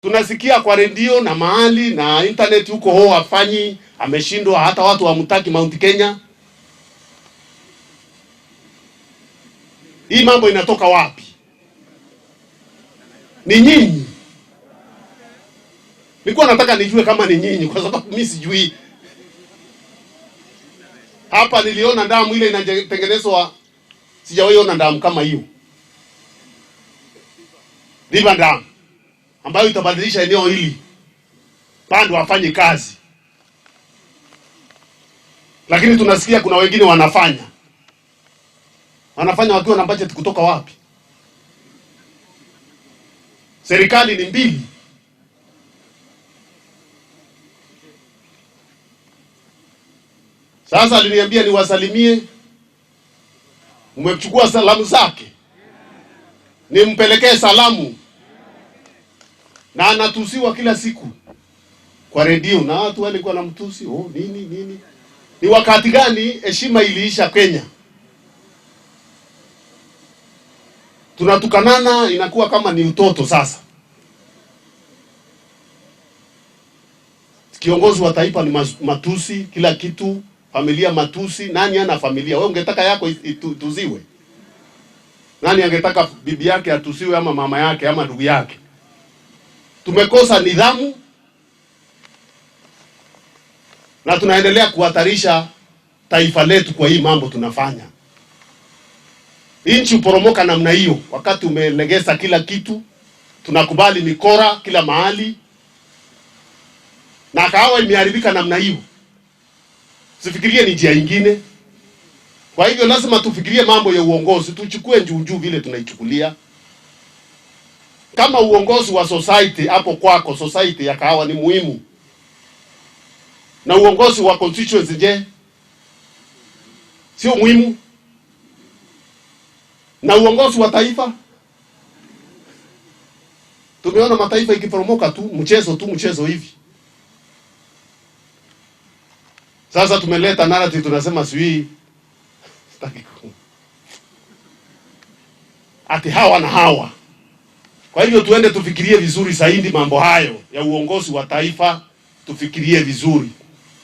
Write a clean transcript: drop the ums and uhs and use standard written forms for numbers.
Tunasikia kwa redio na mahali na internet huko ho afanyi, ameshindwa, hata watu hamtaki Mount Kenya. Hii mambo inatoka wapi? Ni nyinyi. Nilikuwa nataka nijue kama ni nyinyi, kwa sababu mimi sijui. Hapa niliona damu ile inatengenezwa, sijawahi ona damu kama hiyo. River Dam ambayo itabadilisha eneo hili pande wafanye kazi. Lakini tunasikia kuna wengine wanafanya wakiwa na budget kutoka wapi? Serikali ni mbili. Sasa aliniambia niwasalimie, mmechukua salamu zake, nimpelekee salamu, na anatusiwa kila siku kwa redio na watu walikuwa wanamtusi. Nini? Ni wakati gani heshima iliisha Kenya? Tunatukanana, inakuwa kama ni utoto sasa. Kiongozi wa taifa ni matusi, kila kitu, familia matusi. Nani ana familia? Wewe ungetaka yako ituziwe? Nani angetaka bibi yake atusiwe, ama mama yake, ama ndugu yake? Tumekosa nidhamu na tunaendelea kuhatarisha taifa letu kwa hii mambo tunafanya. Nchi uporomoka namna hiyo wakati umelegeza kila kitu. Tunakubali mikora kila mahali na kahawa imeharibika namna hiyo. Sifikirie ni njia nyingine. Kwa hivyo lazima tufikirie mambo ya uongozi, tuchukue njuu vile tunaichukulia. Kama uongozi wa society hapo kwako, society ya kahawa ni muhimu, na uongozi wa constituency je, sio muhimu? Na uongozi wa taifa, tumeona mataifa ikiporomoka tu, mchezo hivi. Sasa tumeleta narrative, tunasema sijui ati hawa na hawa. Kwa hivyo tuende tufikirie vizuri zaidi mambo hayo ya uongozi wa taifa, tufikirie vizuri.